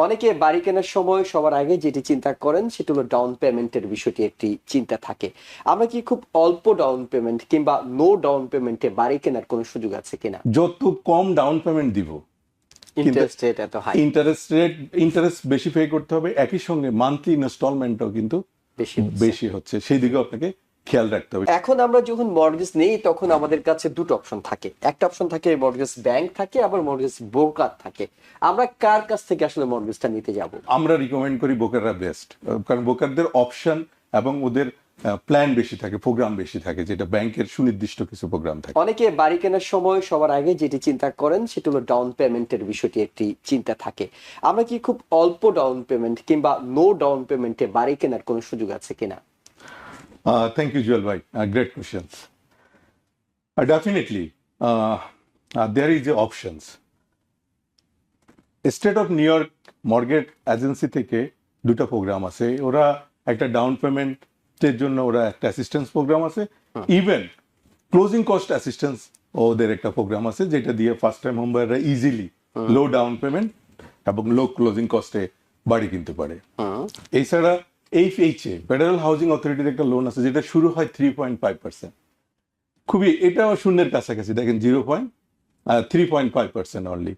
অনেকে বাড়ি কেনার সময় সবার আগে যেটি চিন্তা করেন সেটা হলো ডাউন পেমেন্টের বিষয়টি একটি চিন্তা থাকে। আমরা কি খুব অল্প ডাউন পেমেন্ট কিংবা নো ডাউন পেমেন্টে বাড়ি কেনার কোনো সুযোগ আছে কিনা? যত কম ডাউন পেমেন্ট দিব, কিন্তু ইন্টারেস্ট রেট এত হাই ইন্টারেস্ট বেশি পে করতে হবে, একই সঙ্গে মান্থলি ইনস্টলমেন্টও কিন্তু বেশি হচ্ছে। বেশি হচ্ছে, সেই দিকে আপনাকে খেয়াল রাখতে হবে। এখন আমরা যখন মর্টগেজ নেই তখন আমাদের কাছে দুটো অপশন থাকে, একটা অপশন থাকে মর্টগেজ ব্যাংক থাকে, আবার মর্টগেজ ব্রোকার থাকে। আমরা কার কাছ থেকে আসলে মর্টগেজটা নিতে যাব? আমরা রিকমেন্ড করি ব্রোকাররা বেস্ট, কারণ ব্রোকারদের অপশন এবং ওদের প্ল্যান বেশি থাকে, প্রোগ্রাম বেশি থাকে, যেটা ব্যাংকের সুনির্দিষ্ট কিছু প্রোগ্রাম থাকে। অনেকে বাড়ি কেনার সময় সবার আগে যেটি চিন্তা করেন সেটা হলো ডাউন পেমেন্টের বিষয়টি একটি চিন্তা থাকে। আমরা কি খুব অল্প ডাউন পেমেন্ট কিংবা নো ডাউন পেমেন্টে বাড়ি কেনার কোনো সুযোগ আছে কিনা? Thank you, Joel bhai. Great questions. Definitely, there is the options. State of new York mortgage agency থেকে দুটো প্রোগ্রাম আছে। ওরা একটা ডাউন পেমেন্টের জন্য ওরা একটা অ্যাসিস্ট্যান্স প্রোগ্রাম আছে, ইভেন ক্লোজিং কস্ট অ্যাসিস্ট্যান্স ওদের একটা প্রোগ্রাম আছে, যেটা দিয়ে ফার্স্ট টাইম হোম বায়াররা ইজিলি লো ডাউন পেমেন্ট এবং লো ক্লোজিং কস্টে বাড়ি কিনতে পারে। এছাড়া এইচএ ফেডারেল হাউজিং অথরিটির একটা লোন আছে, যেটা শুরু হয় 3.5%, খুবই এটাও শূন্যের কাছাকাছি, দেখেন 3.5% অনলি।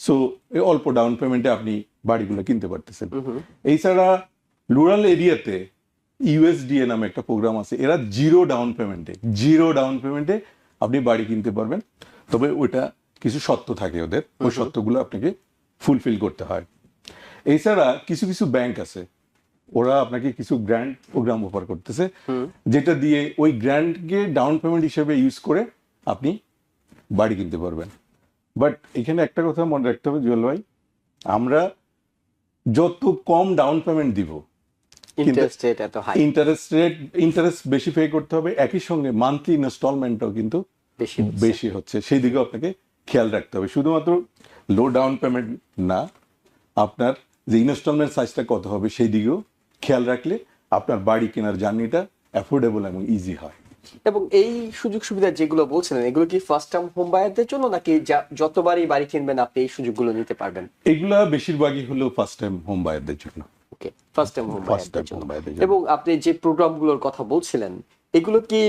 সো অল্প ডাউন পেমেন্টে আপনি বাড়িগুলো কিনতে পারতেছেন। এছাড়া রুরাল এরিয়াতে ইউএসডিএ নামে একটা প্রোগ্রাম আছে, এরা জিরো ডাউন পেমেন্টে আপনি বাড়ি কিনতে পারবেন। তবে ওইটা কিছু শর্ত থাকে ওদের, ওই শর্তগুলো আপনাকে ফুলফিল করতে হয়। এছাড়া কিছু কিছু ব্যাংক আছে, ওরা আপনাকে কিছু গ্র্যান্ড প্রোগ্রাম অফার করতেছে, যেটা দিয়ে ওই গ্র্যান্ডকে ডাউন পেমেন্ট হিসেবে ইউজ করে আপনি বাড়ি কিনতে পারবেন। বাট এখানে একটা কথা মনে রাখতে হবে জুয়েল ভাই, আমরা যত কম ডাউন পেমেন্ট দিব, ইন্টারেস্ট রেট এত হাই ইন্টারেস্ট বেশি পে করতে হবে, একই সঙ্গে মান্থলি ইনস্টলমেন্টও কিন্তু বেশি হচ্ছে, সেই দিকে আপনাকে খেয়াল রাখতে হবে। শুধুমাত্র লো ডাউন পেমেন্ট না, আপনার যে ইনস্টলমেন্ট সাইজটা কত হবে সেই দিকেও খেয়াল রাখলে আপনার বাড়ি কেনার জার্নিটা অ্যাফোর্ডেবল এবং ইজি হয়। এবং এই সুযোগ সুবিধা যেগুলো বলছিলেন, এগুলো কি ফার্স্ট টাইম হোম বায়ারদের জন্য, নাকি যতবারই বাড়ি কিনবেন আপনি এই সুযোগগুলো নিতে পারবেন? এগুলা বেশিরভাগই হলো ফার্স্ট টাইম হোম বায়ারদের জন্য। ওকে, ফার্স্ট টাইম হোম বায়ারদের জন্য। বায়ারদের জন্য। এবং আপনি যে প্রোগ্রামগুলোর কথা বলছিলেন, এগুলো কি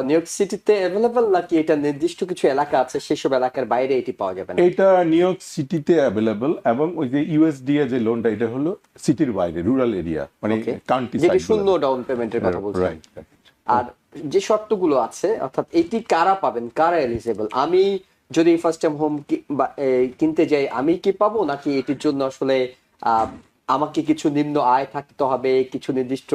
নিউ ইয়র্ক সিটিতে অ্যাভেলেবল, নাকি এটা নির্দিষ্ট কিছু এলাকা আছে সেসব এলাকার বাইরে এটি পাওয়া যাবে না? এটা নিউ ইয়র্ক সিটিতে অ্যাভেলেবল, এবং ওই যে ইউএসডিএ যে লোনটা, এটা হলো সিটির বাইরে, রুরাল এরিয়া, মানে কাউন্টি যেটি সাইড, শূন্য ডাউন পেমেন্টের কথা বলছেন। রাইট। আর যে শর্তগুলো আছে, অর্থাৎ এটি কারা পাবেন, কারা এলিজিবল? আমি যদি ফার্স্ট টাইম হোম কিনতে যাই, আমি কি পাবো, নাকি এটির জন্য আসলে আমাকে কিছু নিম্ন আয় থাকতে হবে, কিছু নির্দিষ্ট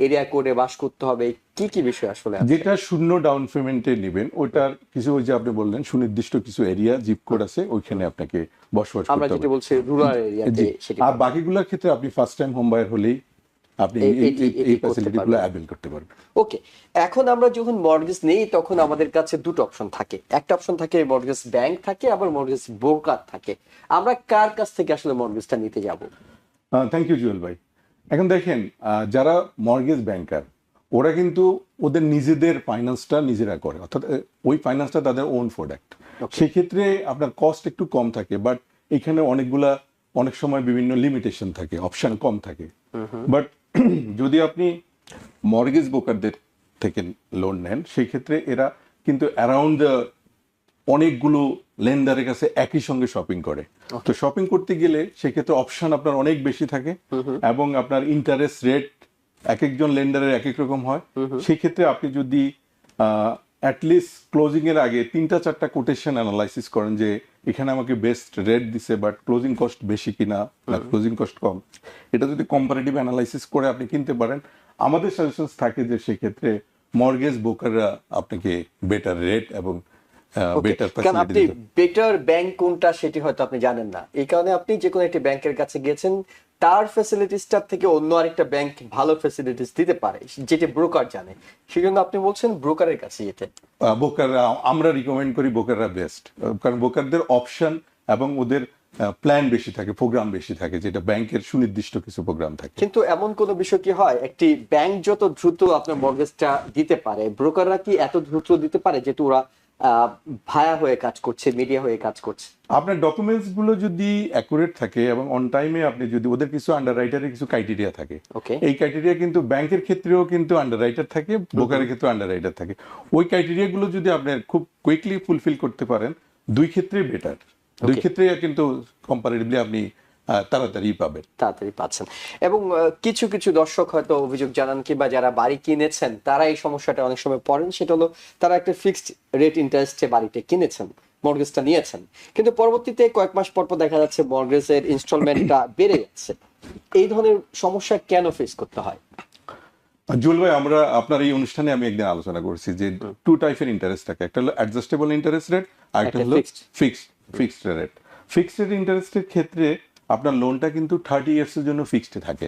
এরিয়া কোডে বাস করতে হবে, কি কি বিষয় আসলে আছে? যেটা শূন্য ডাউন পেমেন্টে নেবেন, ওটার কিছু ওই যে আপনি বললেন সুনির্দিষ্ট কিছু এরিয়া জিপ কোড আছে, ওইখানে আপনাকে বসবাস আমরা করতে যেটা হবে। বলছি রুরাল এরিয়াতে সেটি আর বাকিগুলোর ক্ষেত্রে আপনি ফার্স্ট টাইম হোম বায়ার হলেই আপনি এই ফ্যাসিলিটিগুলো অ্যাভেল করতে পারবেন। ওকে, এখন আমরা যখন মর্টগেজ নেই তখন আমাদের কাছে দুটো অপশন থাকে, একটা অপশন থাকে মর্টগেজ ব্যাংক থাকে, আবার মর্টগেজ ব্রোকার থাকে। আমরা কার কাছ থেকে আসলে মর্টগেজটা নিতে যাব? থ্যাংক ইউ জুয়েল ভাই। এখন দেখেন, যারা মর্গেজ ব্যাংকার, ওরা কিন্তু ওদের নিজেদের ফাইন্যান্সটা নিজেরা করে, অর্থাৎ ওই ফাইন্যান্সটা তাদের ওন প্রোডাক্ট। সেক্ষেত্রে আপনার কস্ট একটু কম থাকে, বাট এখানে অনেক সময় বিভিন্ন লিমিটেশন থাকে, অপশন কম থাকে। বাট যদি আপনি মর্গেজ ব্রোকারদের থেকে লোন নেন, সেই ক্ষেত্রে এরা কিন্তু অ্যারাউন্ড অনেকগুলো লেন্ডারের কাছে একই সঙ্গে শপিং করে। তো শপিং করতে গেলে সেক্ষেত্রে অপশন আপনার অনেক বেশি থাকে, এবং আপনার ইন্টারেস্ট রেট এক একজন লেন্ডারের এক এক রকম হয়। সেই ক্ষেত্রে আপনি যদি অ্যাটলিস্ট ক্লোজিং এর আগে 3-4টা কোটেশন অ্যানালাইসিস করেন, যে এখানে আমাকে বেস্ট রেট দিছে বাট ক্লোজিং কস্ট বেশি কিনা, না ক্লোজিং কস্ট কম, এটা যদি কম্পারেটিভ অ্যানালাইসিস করে আপনি কিনতে পারেন, আমাদের সাজেশন থাকে যে সেক্ষেত্রে মর্গেজ ব্রোকাররা আপনাকে বেটার রেট এবং কারণ আপনি বেটার ব্যাংক কোনটা সেটি হয়তো আপনি জানেন না, এই কারণে আপনি যে কোনো একটি ব্যাংকের কাছে গিয়েছেন, তার ফ্যাসিলিটিসটার থেকে অন্য আরেকটা ব্যাংক ভালো ফ্যাসিলিটিস দিতে পারে, যেটি ব্রোকার জানে, সেজন্য আপনি বলছেন ব্রোকারের কাছে যেতে। আমরা রিকমেন্ড করি ব্রোকাররা বেস্ট, কারণ ব্রোকারদের অপশন এবং ওদের প্ল্যান বেশি থাকে, প্রোগ্রাম বেশি থাকে, যেটা ব্যাংকের সুনির্দিষ্ট কিছু প্রোগ্রাম থাকে। কিন্তু এমন কোন বিষয় কি হয়, একটি ব্যাংক যত দ্রুত আপনার মর্গেজটা দিতে পারে, ব্রোকাররা কি এত দ্রুত দিতে পারে, যেহেতু ওরা ভায়া হয়ে কাজ করছে, মিডিয়া হয়ে কাজ করছে। আপনার ডকুমেন্টস গুলো যদি অ্যাকুরেট থাকে এবং অন টাইমে আপনি যদি, ওদের কিছু আন্ডাররাইটারের কিছু ক্রাইটেরিয়া থাকে, ওকে। এই ক্রাইটেরিয়া কিন্তু ব্যাংকের ক্ষেত্রেও কিন্তু আন্ডাররাইটার থাকে, ব্রোকারের ক্ষেত্রেও আন্ডাররাইটার থাকে। ওই ক্রাইটেরিয়া গুলো যদি আপনি খুব কুইকলি ফুলফিল করতে পারেন, দুই ক্ষেত্রেই বেটার, দুই ক্ষেত্রেই কিন্তু কম্পারেটিভলি আপনি তাড়াতাড়ি পাবেন। তাড়াতাড়ি পাচ্ছেন। এবং কিছু কিছু দর্শক হয়তো অভিযোগ জানান, কিংবা যারা বাড়ি কিনেছেন তারা এই সমস্যাটা অনেক সময় পড়েন, সেটা হলো তারা একটা ফিক্সড রেট ইন্টারেস্টে বাড়িটা কিনেছেন, মর্গেজটা নিয়েছেন, কিন্তু পরবর্তীতে কয়েক মাস পর পর দেখা যাচ্ছে মর্গেজের ইনস্টলমেন্টটা বেড়ে যাচ্ছে। এই ধরনের সমস্যা কেন ফেস করতে হয়? জুয়েল ভাই, আমরা আপনার এই অনুষ্ঠানে আমি একদিন আলোচনা করছি যে টু টাইপের ইন্টারেস্ট থাকে, একটা হলো অ্যাডজাস্টেবল ইন্টারেস্ট রেট, আর একটা হলো ফিক্সড রেট। ফিক্সড রেট ইন্টারেস্টের ক্ষেত্রে আপনার লোনটা কিন্তু 30 ইয়ার্স এর জন্য ফিক্সড থাকে।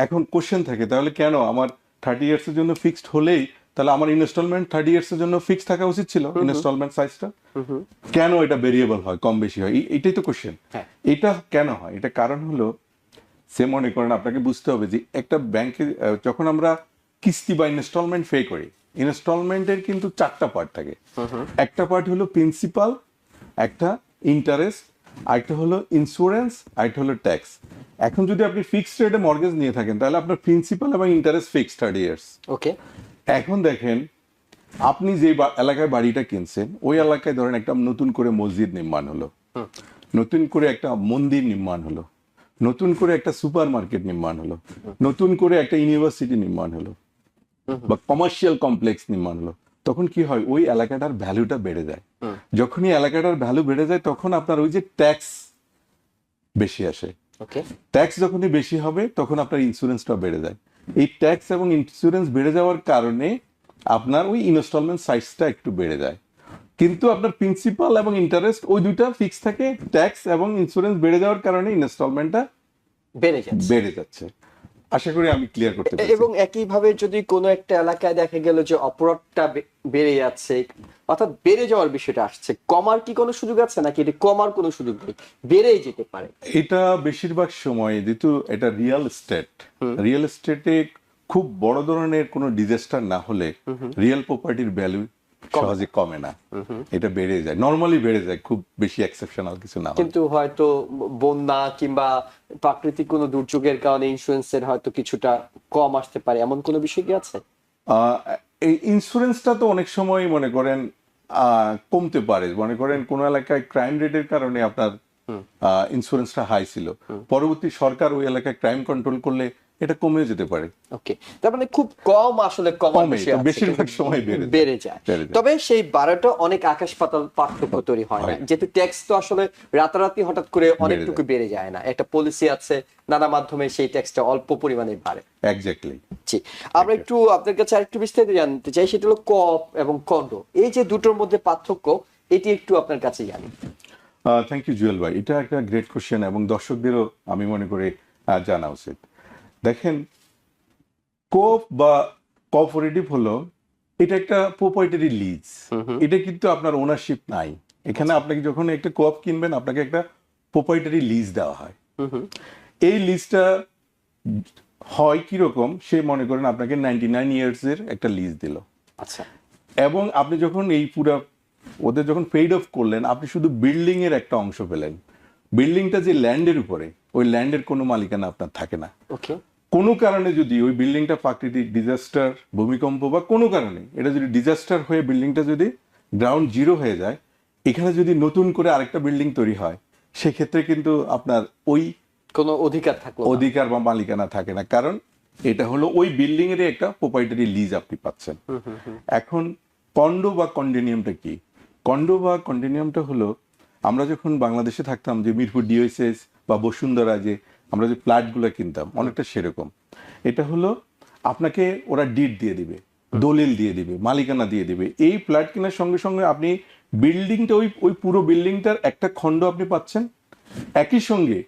এখন কোশ্চেন থাকে, তাহলে কেন আমার 30 ইয়ার্স এর জন্য ফিক্সড হলেই তাহলে আমার ইনস্টলমেন্ট 30 ইয়ার্স এর জন্য ফিক্সড থাকা উচিত ছিল, ইনস্টলমেন্ট সাইজটা কেন এটা ভেরিয়েবল হয়, কম বেশি হয়, এটাই তো কোশ্চেন। এটা কেন হয়, এটা কারণ হলো, সে মনে করেন আপনাকে বুঝতে হবে যে একটা ব্যাংকে যখন আমরা কিস্তি বা ইনস্টলমেন্ট পে করি, ইনস্টলমেন্টের কিন্তু 4টা পার্ট থাকে। একটা পার্ট হলো প্রিন্সিপাল, একটা ইন্টারেস্ট, আরেকটা হলো ইন্স্যুরেন্স, আরেকটা হলো ট্যাক্স। এখন যদি আপনি ফিক্সড রেটে মর্গেজ নিয়ে থাকেন, তাহলে আপনার প্রিন্সিপাল এবং ইন্টারেস্ট ফিক্সড 30 ইয়ার্স। ওকে। এখন দেখেন, আপনি যে এলাকায় বাড়িটা কিনছেন, ওই এলাকায় ধরেন একটা নতুন করে মসজিদ নির্মাণ হলো, নতুন করে একটা মন্দির নির্মাণ হলো, নতুন করে একটা সুপার মার্কেট নির্মাণ হলো, নতুন করে একটা ইউনিভার্সিটি নির্মাণ হলো, বা কমার্শিয়াল কমপ্লেক্স নির্মাণ হলো, তখন কি হয়, ওই এলাকাটার ভ্যালুটা বেড়ে যায়। যখনই এলাকাটার ভ্যালু বেড়ে যায়, তখন আপনার ওই যে ট্যাক্স বেশি আসে। ওকে। ট্যাক্স যখনই বেশি হবে, তখন আপনার ইন্স্যুরেন্সটা বেড়ে যায়। এই ট্যাক্স এবং ইন্স্যুরেন্স বেড়ে যাওয়ার কারণে আপনার ওই ইনস্টলমেন্ট সাইজটা একটু বেড়ে যায়। কিন্তু আপনার প্রিন্সিপাল এবং ইন্টারেস্ট ওই দুইটা ফিক্স থাকে, ট্যাক্স এবং ইন্স্যুরেন্স বেড়ে যাওয়ার কারণে ইনস্টলমেন্টটা বেড়ে যাচ্ছে। আশা করি আমি ক্লিয়ার করতে পেরেছি। এবং একইভাবে যদি কোনো একটা এলাকায় দেখা গেল যে অপরাধটা বেড়ে যাচ্ছে, অর্থাৎ বেড়ে যাওয়ার বিষয়টা আসছে, কমার কি কোনো সুযোগ আছে, নাকি এটা কমার কোনো সুযোগ নেই, বেড়েই যেতে পারে? এটা বেশিরভাগ সময় যেহেতু এটা রিয়েল এস্টেটে খুব বড় ধরনের কোনো ডিজাস্টার না হলে রিয়েল প্রপার্টির ভ্যালু সহজে কমে না, এটা বেড়ে যায়, নরমালি বেড়ে যায়, খুব বেশি এক্সেপশনাল কিছু না হলে। কিন্তু হয়তো বন্যা কিংবা প্রাকৃতিক কোনো দুর্যোগের কারণে ইন্স্যুরেন্সের হয়তো কিছুটা কম আসতে পারে, এমন কোনো বিষয় কি আছে? এই ইন্স্যুরেন্সটা তো অনেক সময় মনে করেন কমতে পারে। মনে করেন কোন এলাকায় ক্রাইম রেটের কারণে আপনার ইন্স্যুরেন্সটা হাই ছিল, পরবর্তী সরকার ওই এলাকায় ক্রাইম কন্ট্রোল করলে এটা কমে যেতে পারে। ওকে, তার মানে খুব কম আসলে কমার বিষয় আছে, বেশিরভাগ সময় বেড়ে যায়। তবে সেই বাড়াটা অনেক আকাশ পাতাল পার্থক্য তৈরি হয় না, যেহেতু ট্যাক্স তো আসলে রাতারাতি হঠাৎ করে অনেকটুকু বেড়ে যায় না, একটা পলিসি আছে, নানা মাধ্যমে সেই ট্যাক্সটা অল্প পরিমাণে বাড়ে। এক্স্যাক্টলি। জি, আমরা একটু আপনার কাছে আরেকটু বিস্তারিত জানতে চাই, সেটা হলো কপ এবং কন্ডো, এই যে দুটোর মধ্যে পার্থক্য, এটি একটু আপনার কাছে জানি। থ্যাংক ইউ জুয়েল ভাই, এটা একটা গ্রেট কোশ্চেন এবং দর্শকদেরও আমি মনে করি জানা উচিত। দেখেন, কোপ বা কোঅপারেটিভ হলো, এটা একটা প্রোপ্রাইটারি লিজ, এটা কিন্তু আপনার ওনারশিপ নাই। এখানে আপনাকে যখন একটা কোপ কিনবেন, আপনাকে একটা প্রোপ্রাইটারি লিজ দেওয়া হয়। এই লিজটা হয় কিরকম, সে মনে করেন আপনাকে 99 ইয়ার্স এর একটা লিজ দিল। আচ্ছা। এবং আপনি যখন এই পুরো ওদের যখন পেইড অফ করলেন, আপনি শুধু বিল্ডিং এর একটা অংশ পেলেন। বিল্ডিংটা যে ল্যান্ডের উপরে, ওই ল্যান্ডের কোনো মালিকানা আপনার থাকে না। ওকে। কোনো কারণে যদি ওই বিল্ডিংটা প্রাকৃতিক ডিজাস্টার, ভূমিকম্প বা কোনো কারণে এটা যদি ডিজাস্টার হয়ে বিল্ডিংটা যদি গ্রাউন্ড জিরো হয়ে যায়, এখানে যদি নতুন করে আরেকটা বিল্ডিং তৈরি হয়, সেক্ষেত্রে কিন্তু আপনার ওই কোনো অধিকার বা মালিকানা থাকে না, কারণ এটা হলো ওই বিল্ডিং এর একটা প্রোপ্রাইটারি লিজ আপনি পাচ্ছেন। এখন কন্ডো বা কন্ডোমিনিয়ামটা কি? কন্ডো বা কন্ডোমিনিয়ামটা হলো, আমরা যখন বাংলাদেশে থাকতাম যে মিরপুর ডিওএসএস বা বসুন্ধরা, যে আমরা যে ফ্ল্যাটগুলো কিনতাম, অনেকটা সেরকম। এটা হলো আপনাকে ওরা ডিড দিয়ে দিবে, দলিল দিয়ে দিবে, মালিকানা দিয়ে দিবে। এই ফ্ল্যাট কেনার সঙ্গে সঙ্গে আপনি বিল্ডিংটা, ওই পুরো বিল্ডিংটার একটা খণ্ড আপনি পাচ্ছেন, একই সঙ্গে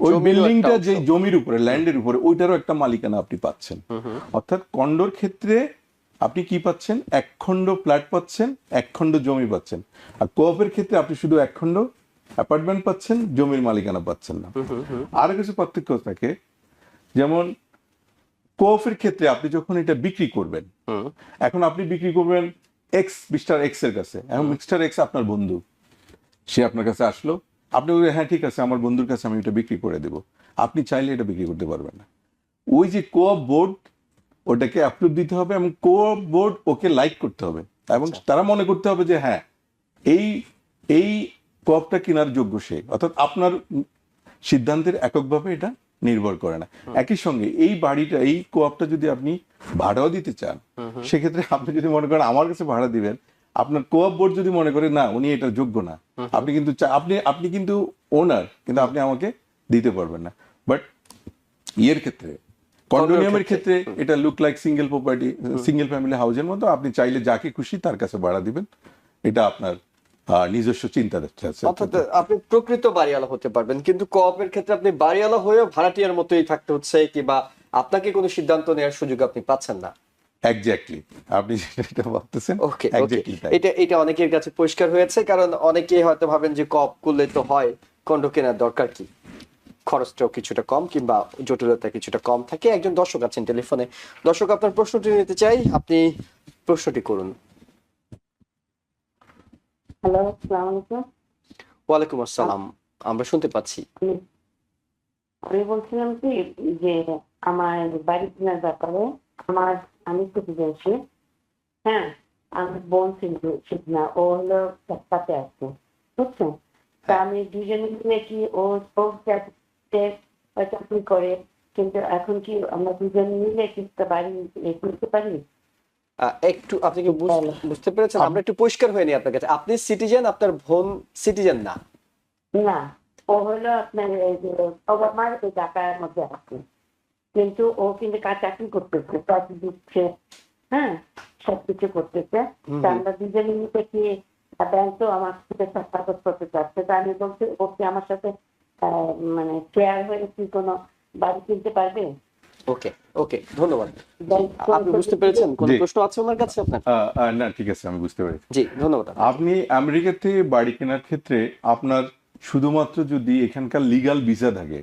ওই বিল্ডিংটা যে জমির উপরে, ল্যান্ডের উপরে, ওইটারও একটা মালিকানা আপনি পাচ্ছেন। অর্থাৎ কন্ডোর ক্ষেত্রে আপনি কি পাচ্ছেন? এক খণ্ড ফ্ল্যাট পাচ্ছেন, এক খণ্ড জমি পাচ্ছেন। আর কোঅপের ক্ষেত্রে আপনি শুধু এক খণ্ড অ্যাপার্টমেন্ট পাচ্ছেন, জমির মালিকানা পাচ্ছেন না। আরো কিছু পার্থক্য থাকে, যেমন কোঅপের ক্ষেত্রে আপনি যখন এটা বিক্রি করবেন, এখন আপনি বিক্রি করবেন এক্স মিস্টার এক্স এর কাছে, এবং মিস্টার এক্স আপনার বন্ধু, সে আপনার কাছে আসলো, আপনি বললেন হ্যাঁ ঠিক আছে আমার বন্ধুর কাছে আমি এটা বিক্রি করে দেবো, আপনি চাইলে এটা বিক্রি করতে পারবেন না। ওই যে কোঅপ বোর্ড ওটাকে অ্যাপ্রুভ দিতে হবে এবং কোঅপ বোর্ড ওকে লাইক করতে হবে, এবং তারা মনে করতে হবে যে হ্যাঁ এই এই কোঅপটা কেনার যোগ্য সে, অর্থাৎ আপনার সিদ্ধান্তের এককভাবে এটা নির্ভর করে না। একই সঙ্গে এই বাড়িটা, এই কোঅপটা যদি আপনি ভাড়াও দিতে চান, সেক্ষেত্রে আপনি যদি মনে করেন আমার কাছে ভাড়া দিবেন, আপনার কোঅপ বোর্ড যদি মনে করে না উনি এটা যোগ্য না, আপনি কিন্তু আপনি কিন্তু ওনার, কিন্তু আপনি আমাকে দিতে পারবেন না। বাট ইয়ের ক্ষেত্রে, কন্ডোমিনিয়ামের ক্ষেত্রে এটা look like single property, single family হাউসের মতো, আপনি চাইলে যাকে খুশি তার কাছে ভাড়া দিবেন, এটা আপনার নিজস্ব চিন্তা আছে। অর্থাৎ আপনি প্রকৃত বাড়িওয়ালা হতে পারবেন, কিন্তু কোঅপের ক্ষেত্রে আপনি বাড়িওয়ালা হয়েও ভাড়াটিয়ার মতোই থাকতে হচ্ছে, কিংবা আপনাকে কোনো সিদ্ধান্ত নেওয়ার সুযোগ আপনি পাচ্ছেন না। এক্স্যাক্টলি, আপনি যেটা ভাবতেছেন ওকে, এক্স্যাক্টলি তাই। এটা অনেকের কাছে পরিষ্কার হয়েছে, কারণ অনেকেই হয়তো ভাবেন যে কোঅপ করলে তো হয়, কন্ডো কেনার দরকার কি, খরচটাও কিছুটা কম কিংবা জটিলতা কিছুটা কম থাকে। একজন দর্শক আছেন টেলিফোনে। দর্শক, আপনার প্রশ্নটি নিতে চাই, আপনি প্রশ্নটি করুন। হ্যালো, আসসালামু আলাইকুম। ওয়ালাইকুম আসসালাম, আমরা শুনতে পাচ্ছি। আমি বলছিলাম কি যে আমার বাড়ি কেনার ব্যাপারে, আমি সিটিজেনশিপ, হ্যাঁ, আমার বোন সিটিজেনশিপ না, ও হলো চাকরিতে আছে, বুঝছেন? তা আমি দুজনে মিলে কি ও চাকরি করে, কিন্তু এখন কি আমরা দুজন মিলে কি একটা বাড়ি করতে পারি? একটু আপনি কি বুঝতে পেরেছেন? আমরা একটু পরিষ্কার হয়নি আপনার কাছে। আপনি সিটিজেন, আপনার বোন সিটিজেন না? না, ও হলো আপনার এই যে ওবামার এই ঢাকার মধ্যে আছে, কিন্তু ও কিন্তু চাকরি করতেছে, চাকরি দিচ্ছে, হ্যাঁ, সবকিছু করতেছে। তা আমরা দুজনে মিলে কি ব্যাংক তো আমার সাথে কাগজ করতে চাচ্ছে, তা আমি বলছি ও কি আমার সাথে মানে শেয়ার হয়ে কি কোনো বাড়ি কিনতে পারবে? ওকে, ওকে, ধন্যবাদ। ব্যাংক আপনি বুঝতে পেরেছেন? কোন জি। প্রশ্ন আছে ওনার কাছে আপনার? না ঠিক আছে, আমি বুঝতে পেরেছি। জি, ধন্যবাদ। আপনি আমেরিকাতে বাড়ি কেনার ক্ষেত্রে আপনার শুধুমাত্র যদি এখানকার লিগ্যাল ভিসা থাকে,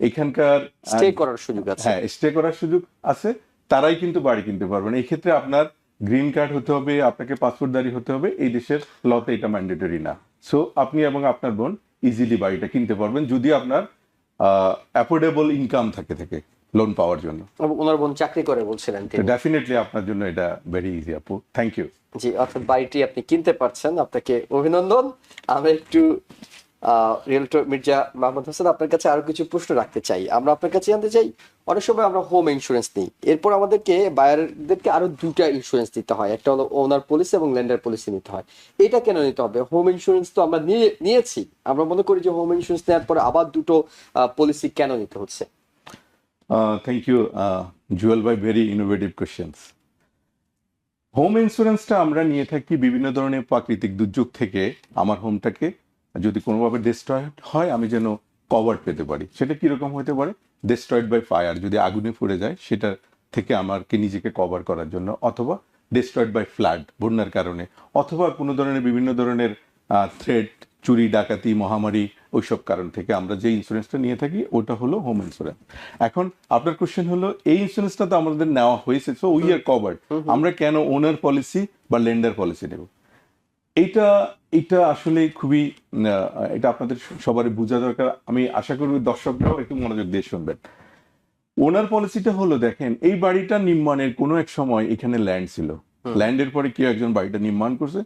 এখানকার স্টে করার সুযোগ আছে। হ্যাঁ স্টে করার সুযোগ আছে, তারাই কিন্তু বাড়ি কিনতে পারবেন। এই ক্ষেত্রে আপনার গ্রিন কার্ড হতে হবে, আপনাকে পাসপোর্টধারী হতে হবে, এই দেশের লতে এটা ম্যান্ডেটরি না। সো আপনি এবং আপনার বোন ইজিলি বাড়িটা কিনতে পারবেন যদি আপনার অ্যাফোর্ডেবল ইনকাম থাকে লোন পাওয়ার জন্য। এবং ওনার বোন চাকরি করে বলছিলেন তিনি। ডেফিনেটলি আপনার জন্য এটা ভেরি ইজি আপু, থ্যাংক ইউ। জি, অর্থাৎ বাড়িটি আপনি কিনতে পারছেন, আপনাকে অভিনন্দন। আমরা একটু রিয়েলটর মির্জা মাহমুদ হোসেন, আপনার কাছে আরো কিছু প্রশ্ন রাখতে চাই। আমরা আপনার কাছে জানতে চাই, অনেক সময় আমরা হোম ইন্স্যুরেন্স নিই, এরপর আমাদেরকে বায়ারদেরকে আরো দুটা ইন্স্যুরেন্স দিতে হয়, একটা হলো ওনার পলিসি এবং ল্যান্ডার পলিসি নিতে হয়। এটা কেন নিতে হবে? হোম ইন্স্যুরেন্স তো আমরা নিয়েছি, আমরা মনে করি যে হোম ইন্স্যুরেন্স নেওয়ার পরে আবার দুটো পলিসি কেন নিতে হচ্ছে? থ্যাংক ইউ জুয়েল ভাই, ভেরি ইনোভেটিভ কোয়েশ্চেন্স। হোম ইন্স্যুরেন্সটা আমরা নিয়ে থাকি বিভিন্ন ধরনের প্রাকৃতিক দুর্যোগ থেকে আমার হোমটাকে যদি কোনোভাবে ডিস্ট্রয়েড হয় আমি যেন কভার পেতে পারি। সেটা কিরকম হতে পারে? ডিস্ট্রয়েড বাই ফায়ার, যদি আগুনে পুড়ে যায় সেটা থেকে আমাকে নিজেকে কভার করার জন্য, অথবা ডিস্ট্রয়েড বাই ফ্লাড, বন্যার কারণে, অথবা কোনো ধরনের বিভিন্ন ধরনের থ্রেট, চুরি ডাকাতি, মহামারী, ওইসব কারণ থেকে আমরা যে ইন্স্যুরেন্সটা নিয়ে থাকি ওটা হলো হোম ইন্স্যুরেন্স। এখন আপনার কোশ্চেন হলো এই ইন্স্যুরেন্সটা তো আমাদের নেওয়া হয়েছে, সো উই আর কভার্ড, আমরা কেন ওনার পলিসি বা লেন্ডার পলিসি নেব? এটা আসলে খুবই এটা আপনাদের সবারই বোঝা দরকার। আমি আশা করি দর্শকরাও একটু মনোযোগ দিয়ে শুনবেন। ওনার পলিসিটা হলো, দেখেন এই বাড়িটা নির্মাণের কোনো এক সময় এখানে ল্যান্ড ছিল, ল্যান্ডের পরে কেউ একজন বাড়িটা নির্মাণ করছে,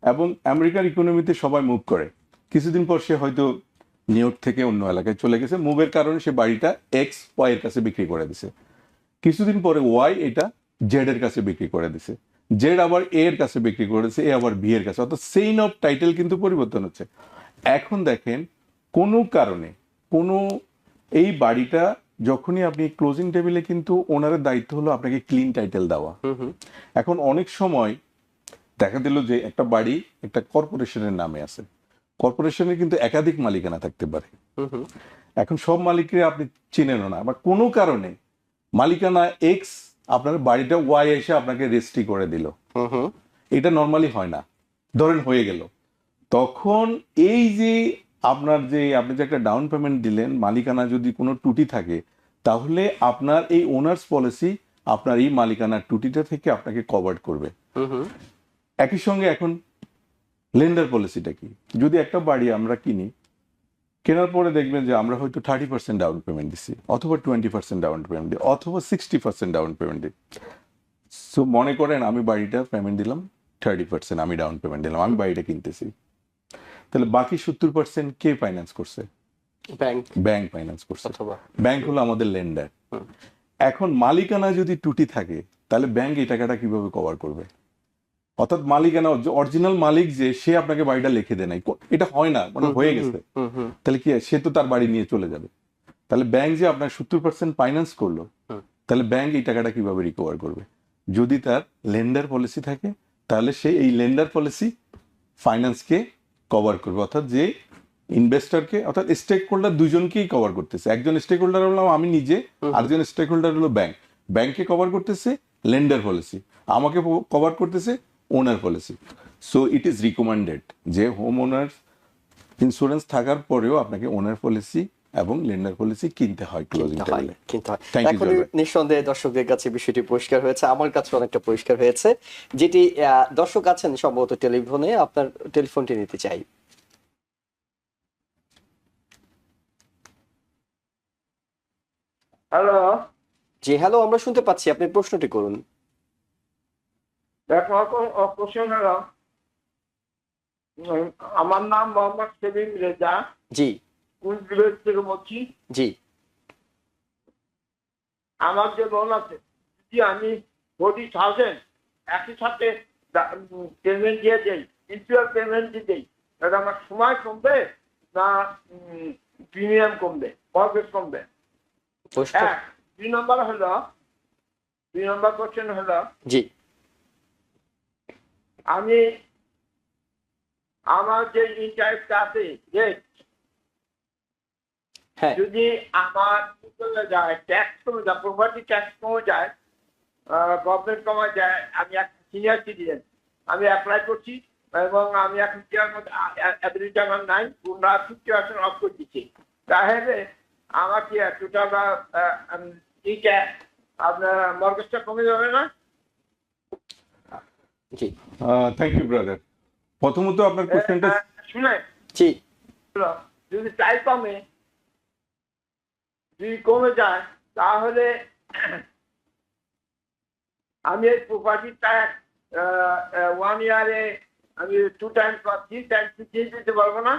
এবং আমেরিকার ইকোনমিতে সবাই মুভ করে, কিছুদিন পর সে হয়তো নিউ ইয়র্ক থেকে অন্য এলাকায় চলে গেছে, মুভের কারণে সে বাড়িটা এক্স ওয়াই এর কাছে বিক্রি করে দিছে, কিছুদিন পরে ওয়াই এটা জেড এর কাছে বিক্রি করে দিছে, জেড আবার এ এর কাছে বিক্রি করেছে, এ আবার বি এর কাছে, অর্থাৎ চেইন অফ টাইটেল কিন্তু পরিবর্তন হচ্ছে। এখন দেখেন কোনো কারণে এই বাড়িটা যখনই আপনি ক্লোজিং টেবিলে, কিন্তু ওনারের দায়িত্ব হলো আপনাকে ক্লিন টাইটেল দেওয়া। এখন অনেক সময় দেখা দিল যে একটা বাড়ি একটা কর্পোরেশনের নামে আছে, কর্পোরেশনের কিন্তু একাধিক মালিকানা থাকতে পারে। এখন সব মালিককে আপনি চিনেন না, বা কোনো কারণে মালিকানা এক্স আপনার বাড়িটা ওয়াই এসে আপনাকে রেজিস্ট্রি করে দিল, এটা নর্মালি হয় না, ধরেন হয়ে গেল, তখন এই যে আপনি যে একটা ডাউন পেমেন্ট দিলেন, মালিকানা যদি কোনো ত্রুটি থাকে, তাহলে আপনার এই ওনার্স পলিসি আপনার এই মালিকানার ত্রুটিটা থেকে আপনাকে কভার করবে। একই সঙ্গে এখন লেন্ডার পলিসিটা কি, যদি একটা বাড়ি আমরা কিনি, কেনার পরে দেখবেন যে আমরা হয়তো 30% ডাউন পেমেন্ট দিচ্ছি, অথবা 20% ডাউন পেমেন্ট দিই, অথবা 60% ডাউন পেমেন্ট দিই। সো মনে করেন আমি বাড়িটা পেমেন্ট দিলাম 30%, আমি ডাউন পেমেন্ট দিলাম, আমি বাড়িটা কিনতেছি, তাহলে বাকি 70% কে ফাইন্যান্স করছে? ব্যাংক ব্যাংক ফাইন্যান্স করছে। অথবা ব্যাংক হলো আমাদের লেন্ডার। এখন মালিকানা যদি ত্রুটি থাকে, তাহলে ব্যাংক এই টাকাটা কিভাবে কভার করবে? অর্থাৎ মালিকানা, অরিজিনাল মালিক যে, সে আপনাকে বাড়িটা লিখে দেয় নাই, এটা হয় না, মানে হয়ে গেছে, তাহলে কি সে তো তার বাড়ি নিয়ে চলে যাবে। তাহলে ব্যাংক যে আপনার 70% ফাইন্যান্স করলো, তাহলে ব্যাংক এই টাকাটা কিভাবে রিকভার করবে? যদি তার লেন্ডার পলিসি থাকে, তাহলে সে এই লেন্ডার পলিসি ফাইন্যান্সকে কভার করবে, অর্থাৎ যে ইনভেস্টরকে, অর্থাৎ স্টেক হোল্ডার দুজনকেই কভার করতেছে। একজন স্টেক হোল্ডার হলাম আমি নিজে, আরেকজন স্টেক হোল্ডার হলো ব্যাংক। ব্যাংককে কভার করতেছে লেন্ডার পলিসি, আমাকে কভার করতেছে owner policy. So it is recommended যে হোম ওনার ইন্স্যুরেন্স থাকার পরেও আপনাকে ওনার পলিসি এবং লেন্ডার পলিসি কিনতে হয় ক্লোজিং টাইমে। Thank you, এখন জয় ভাই। নিঃসন্দেহে দর্শকদের কাছে বিষয়টি পরিষ্কার হয়েছে, আমার কাছে অনেকটা পরিষ্কার হয়েছে। যেটি দর্শক আছেন সম্ভবত টেলিফোনে, আপনার টেলিফোনটি নিতে চাই। হ্যালো, জি হ্যালো, আমরা শুনতে পাচ্ছি, আপনি প্রশ্নটি করুন। দেখো কোশ্চেন হলো, আমার নাম মোহাম্মদ সেলিম রেজা, জি কুচবিহার থেকে বলছি। জি আমার যে লোন আছে, যদি আমি 40,000 একই সাথে পেমেন্ট দিয়ে দেই, ইন্টার পেমেন্ট দিয়ে দেই, তাহলে আমার সময় কমবে না প্রিমিয়াম কমবে, মর্গেজ কমবে? প্রশ্ন এক। দুই নম্বর কোশ্চেন হলো, জি আমি আমার যে ইন্টারেস্ট আছে রেট, হ্যাঁ যদি আমার চলে যায়, ট্যাক্স কমে যায়, প্রপার্টি ট্যাক্স কমে যায়, গভর্নমেন্ট কমে যায়, আমি এক সিনিয়র সিটিজেন, আমি অ্যাপ্লাই করছি এবং আমি এখন ইয়ার মধ্যে অ্যাবিলিটি আমার নাই, 50% অফ করে দিচ্ছি, তাহলে আমার কি টোটাল এইটা আপনার মর্গেজটা কমে যাবে না? জি থ্যাংক ইউ ব্রাদার। প্রথমত আপনার কোশ্চেনটা, শুনে জি যদি টাই কমে, যদি কমে যায়, তাহলে আমি এই প্রপার্টি ট্যাক্স 1 ইয়ারে আমি 2 টাইমস বা 3 টাইমস দিয়ে দিতে পারবো না?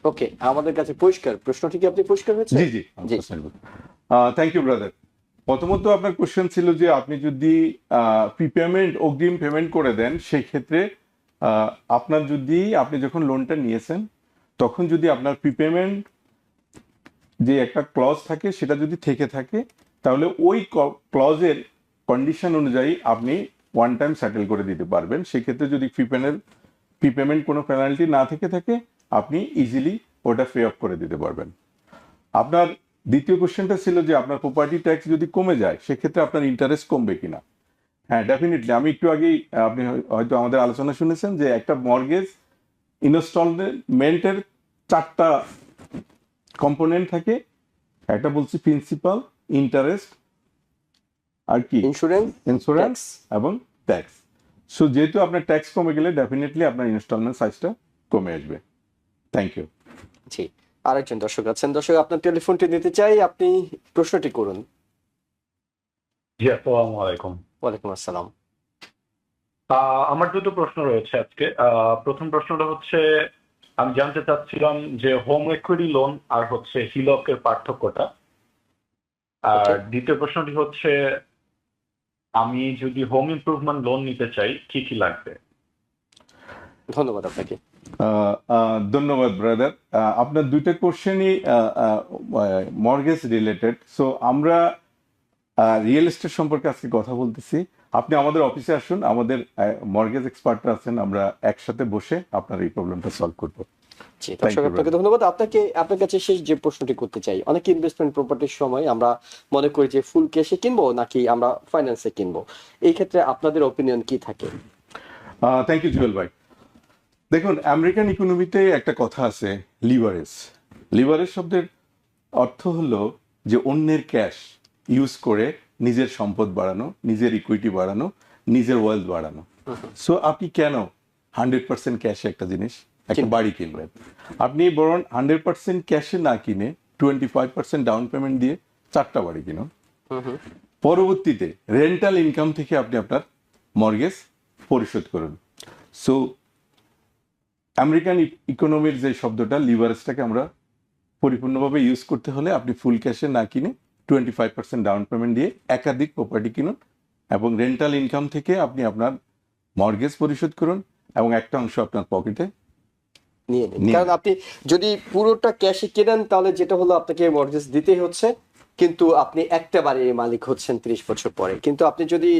ওকে, আমাদের কাছে পরিষ্কার। প্রশ্নটি কি আপনি পরিষ্কার হয়েছে? জি জি জি। Thank you brother. প্রথমত আপনার কোশ্চেন ছিল যে আপনি যদি প্রিপেমেন্ট, অগ্রিম পেমেন্ট করে দেন, সেই ক্ষেত্রে আপনার যদি, আপনি যখন লোনটা নিয়েছেন তখন যদি আপনার প্রিপেমেন্ট যে একটা ক্লজ থাকে, সেটা যদি থেকে থাকে, তাহলে ওই ক্লজের কন্ডিশন অনুযায়ী আপনি ওয়ান টাইম সেটেল করে দিতে পারবেন। সেক্ষেত্রে যদি প্রিপেমেন্ট কোনো পেনাল্টি না থেকে থাকে, আপনি ইজিলি ওটা পে অফ করে দিতে পারবেন। আপনার দ্বিতীয় কোশ্চেনটা ছিল যে আপনার প্রপার্টি ট্যাক্স যদি কমে যায়, সেক্ষেত্রে আপনার ইন্টারেস্ট কমবে কিনা। হ্যাঁ, ডেফিনেটলি। আমি একটু আগেই, আপনি হয়তো আমাদের আলোচনা শুনেছেন যে একটা মর্গেজ ইনস্টলমেন্টের 4টা কম্পোনেন্ট থাকে। একটা বলছি প্রিন্সিপাল, ইন্টারেস্ট, আর কি ইন্স্যুরেন্স এবং ট্যাক্স। সো যেহেতু আপনার ট্যাক্স কমে গেলে ডেফিনেটলি আপনার ইনস্টলমেন্ট সাইজটা কমে আসবে। Thank you. জি, আরেকজন দর্শক আছেন। দর্শক, আপনার টেলিফোনটি নিতে চাই, আপনি প্রশ্নটি করুন। জি, আসসালামু আলাইকুম। ওয়ালাইকুম আসসালাম। আমার দুটো প্রশ্ন রয়েছে আজকে। প্রথম প্রশ্নটা হচ্ছে, আমি জানতে চাচ্ছিলাম যে হোম ইকুইটি লোন আর হচ্ছে হিলকের পার্থক্যটা। আর দ্বিতীয় প্রশ্নটি হচ্ছে, আমি যদি হোম ইমপ্রুভমেন্ট লোন নিতে চাই, কি কি লাগবে? ধন্যবাদ আপনাকে। ধন্যবাদ ব্রাদার। আপনার দুইটা কোশ্চেনই মর্গেজ রিলেটেড। সো আমরা রিয়েল এস্টেট সম্পর্কে আজকে কথা বলতেছি। আপনি আমাদের অফিসে আসুন, আমাদের মর্গেজ এক্সপার্টরা আছেন, আমরা একসাথে বসে আপনার এই প্রবলেমটা সলভ করবো। জি, দর্শক আপনাকে ধন্যবাদ। আপনার কাছে শেষ যে প্রশ্নটি করতে চাই, অনেক ইনভেস্টমেন্ট প্রপার্টির সময় আমরা মনে করি যে ফুল ক্যাশে কিনবো নাকি আমরা ফাইন্যান্সে কিনবো, এই ক্ষেত্রে আপনাদের অপিনিয়ন কি থাকে? থ্যাংক ইউ জুয়েল ভাই। দেখুন, আমেরিকান ইকোনমিতে একটা কথা আছে, লিভারেজ। লিভারেজ শব্দের অর্থ হলো যে অন্যের ক্যাশ ইউজ করে নিজের সম্পদ বাড়ানো, নিজের ইকুইটি বাড়ানো, নিজের ওয়েলথ বাড়ানো। সো আপনি কেন 100% ক্যাশে একটা জিনিস একটা বাড়ি কিনবেন? আপনি বরং 100% ক্যাশে না কিনে 25% ডাউন পেমেন্ট দিয়ে 4টা বাড়ি কিনুন। পরবর্তীতে রেন্টাল ইনকাম থেকে আপনি আপনার মর্গেজ পরিশোধ করুন। সো আমেরিকান ইকোনমির যে শব্দটা লিভারেজটাকে আমরা পরিপূর্ণভাবে ইউজ করতে হলে আপনি ফুল ক্যাশে না কিনে 25% ডাউন পেমেন্ট দিয়ে একাধিক প্রপার্টি কিনুন এবং রেন্টাল ইনকাম থেকে আপনি আপনার মর্গেজ পরিশোধ করুন এবং একটা অংশ আপনার পকেটে নিয়ে নিন। কারণ আপনি যদি পুরোটা ক্যাশে কেনেন তাহলে যেটা হলো আপনাকে মর্গেজ দিতেই হচ্ছে, কিন্তু আপনি একটা বাড়ির মালিক হচ্ছেন 30 বছর পরে। কিন্তু আপনি যদি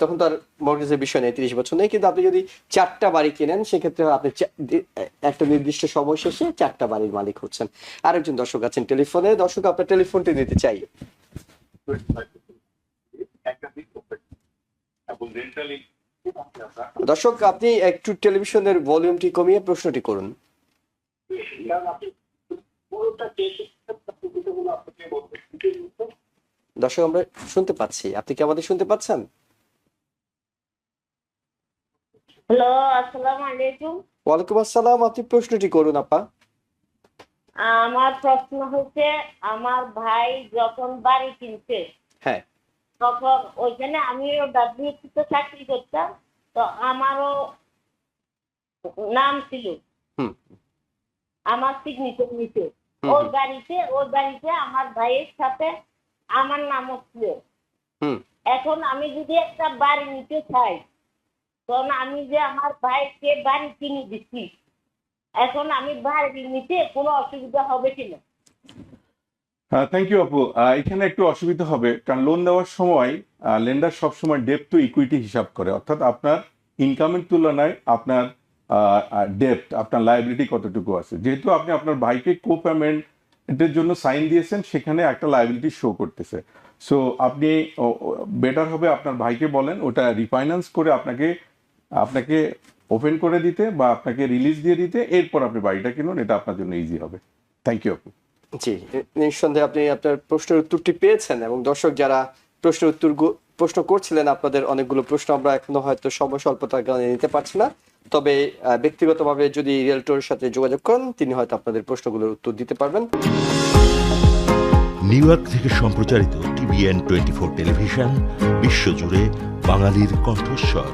তখন তো আর মর্গেজের বিষয় নেই, 30 বছর নেই, কিন্তু আপনি যদি 4টা বাড়ি কেনেন সেক্ষেত্রে আপনি একটা নির্দিষ্ট সময় শেষে 4টা বাড়ির মালিক হচ্ছেন। আরেকজন দর্শক আছেন টেলিফোনে। দর্শক, আপনার টেলিফোনটি নিতে চাই। দর্শক, আপনি একটু টেলিভিশনের ভলিউমটি কমিয়ে প্রশ্নটি করুন। দর্শক, আমরা শুনতে পাচ্ছি, আপনি কি আমাদের শুনতে পাচ্ছেন? হ্যালো, আসসালামু আলাইকুম। ওয়ালাইকুম আসসালাম, আপনি প্রশ্নটি করুন আপা। আমার প্রশ্ন হচ্ছে, আমার ভাই যখন বাড়ি কিনছে হ্যাঁ, তখন ওইখানে আমিও ডাব্লিউপিতে চাকরি করতাম, তো আমারও নাম ছিল, হুম আমার সিগনেচার নিচে হুম, ওই বাড়িতে আমার ভাইয়ের সাথে আমার নামও ছিল। হুম এখন আমি যদি একটা বাড়ি নিতে চাই, তখন আমি যে আমার ভাইকে বাড়ি কিনে দিচ্ছি, এখন আমি বাড়ি নিতে কোনো অসুবিধা হবে কিনা? থ্যাংক ইউ আপু। এখানে একটু অসুবিধা হবে, কারণ লোন দেওয়ার সময় লেন্ডার সবসময় ডেপ্ট টু ইকুইটি হিসাব করে, অর্থাৎ আপনার ইনকামের তুলনায় আপনার ডেপ্ট, আপনার লায়াবিলিটি কতটুকু আছে। যেহেতু আপনি আপনার ভাইকে কো পেমেন্টের জন্য সাইন দিয়েছেন, সেখানে একটা লায়াবিলিটি শো করতেছে। সো আপনি বেটার হবে আপনার ভাইকে বলেন ওটা রিফাইন্যান্স করে আপনাকে ওপেন করে দিতে বা আপনাকে রিলিজ দিয়ে দিতে, এরপর আপনি বাড়িটা কিনুন, এটা আপনার জন্য ইজি হবে। থ্যাংক ইউ আপু। জি, নিঃসন্দেহে আপনি আপনার প্রশ্নের উত্তরটি পেয়েছেন, এবং দর্শক যারা প্রশ্ন করছিলেন, আপনাদের অনেকগুলো প্রশ্ন আমরা এখনো হয়তো সময় স্বল্পতার কারণে নিতে পারছি না, তবে ব্যক্তিগতভাবে যদি রিয়েলটরের সাথে যোগাযোগ করেন তিনি হয়তো আপনাদের প্রশ্নগুলোর উত্তর দিতে পারবেন। নিউ ইয়র্ক থেকে সম্প্রচারিত TVN 24 টেলিভিশন বিশ্বজুড়ে বাঙালির কণ্ঠস্বর।